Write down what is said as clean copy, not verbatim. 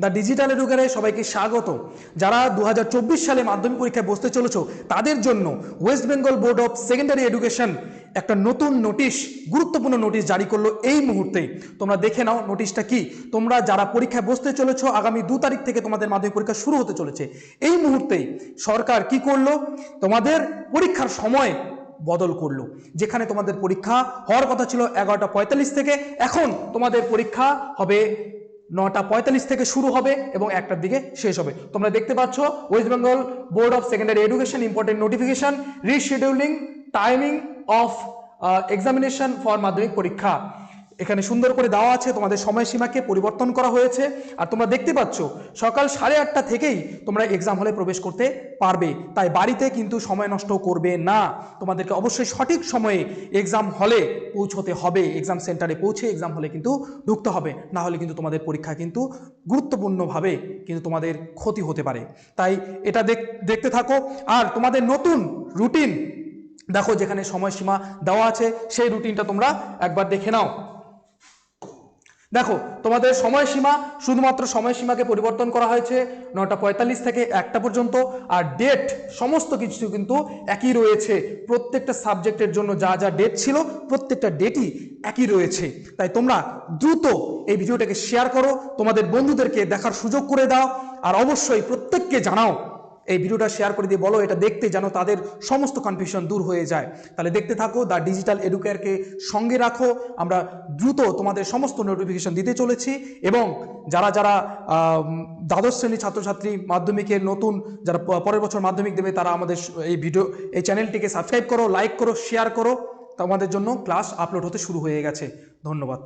The digital এডুকেয়ারে সবাইকে স্বাগত। যারা 2024 সালে মাধ্যমিক পরীক্ষায় বসতে চলেছ তাদের জন্য West Bengal board of secondary education একটা নতুন নোটিশ, গুরুত্বপূর্ণ নোটিশ জারি করলো এই মুহূর্তে। তোমরা দেখে নাও নোটিশটা কি। তোমরা যারা পরীক্ষায় বসতে চলেছ, আগামী 2 তারিখ থেকে তোমাদের মাধ্যমিক পরীক্ষা শুরু হতে চলেছে। এই মুহূর্তেই সরকার কি করলো, তোমাদের পরীক্ষার সময় বদল করলো। যেখানে তোমাদের পরীক্ষা হওয়ার কথা ছিল 11:45 থেকে, এখন তোমাদের পরীক্ষা হবে 9:45 থেকে শুরু হবে এবং 1টার দিকে শেষ হবে। তোমরা দেখতে পাচ্ছ West Bengal board of secondary education important notification rescheduling timing of examination for মাধ্যমিক পরীক্ষা। এখানে সুন্দর করে দেওয়া আছে, তোমাদের সময়সীমাকে পরিবর্তন করা হয়েছে। আর তোমরা দেখতে পাচ্ছ সকাল 8:30 থেকেই তোমরা এক্সাম হলে প্রবেশ করতে পারবে। তাই বাড়িতে কিন্তু সময় নষ্ট করবে না, তোমাদেরকে অবশ্যই সঠিক সময়ে এক্সাম হলে পৌঁছতে হবে। এক্সাম সেন্টারে পৌঁছে এক্সাম হলে কিন্তু ঢুকতে হবে, না হলে কিন্তু তোমাদের পরীক্ষা কিন্তু গুরুত্বপূর্ণভাবে কিন্তু তোমাদের ক্ষতি হতে পারে। তাই এটা দেখতে থাকো। আর তোমাদের নতুন রুটিন দেখো, যেখানে সময়সীমা দেওয়া আছে সেই রুটিনটা তোমরা একবার দেখে নাও। দেখো তোমাদের সময়সীমা, শুধুমাত্র সময়সীমাকে পরিবর্তন করা হয়েছে 9:45 থেকে 1টা পর্যন্ত। আর ডেট সমস্ত কিছু কিন্তু একই রয়েছে। প্রত্যেকটা সাবজেক্টের জন্য যা যা ডেট ছিল প্রত্যেকটা ডেটই একই রয়েছে। তাই তোমরা দ্রুত এই ভিডিওটাকে শেয়ার করো, তোমাদের বন্ধুদেরকে দেখার সুযোগ করে দাও। আর অবশ্যই প্রত্যেককে জানাও, এই ভিডিওটা শেয়ার করে দিয়ে বলো এটা দেখতে, যেন তাদের সমস্ত কনফিউশন দূর হয়ে যায়। তাহলে দেখতে থাকো, দ্য ডিজিটাল এডুকেয়ারকে সঙ্গে রাখো। আমরা দ্রুত তোমাদের সমস্ত নোটিফিকেশন দিতে চলেছি। এবং যারা যারা দ্বাদশ শ্রেণী ছাত্রছাত্রী মাধ্যমিকের নতুন, যারা পরের বছর মাধ্যমিক দেবে, তারা আমাদের এই চ্যানেলটিকে সাবস্ক্রাইব করো, লাইক করো, শেয়ার করো। তোমাদের জন্য ক্লাস আপলোড হতে শুরু হয়ে গেছে। ধন্যবাদ।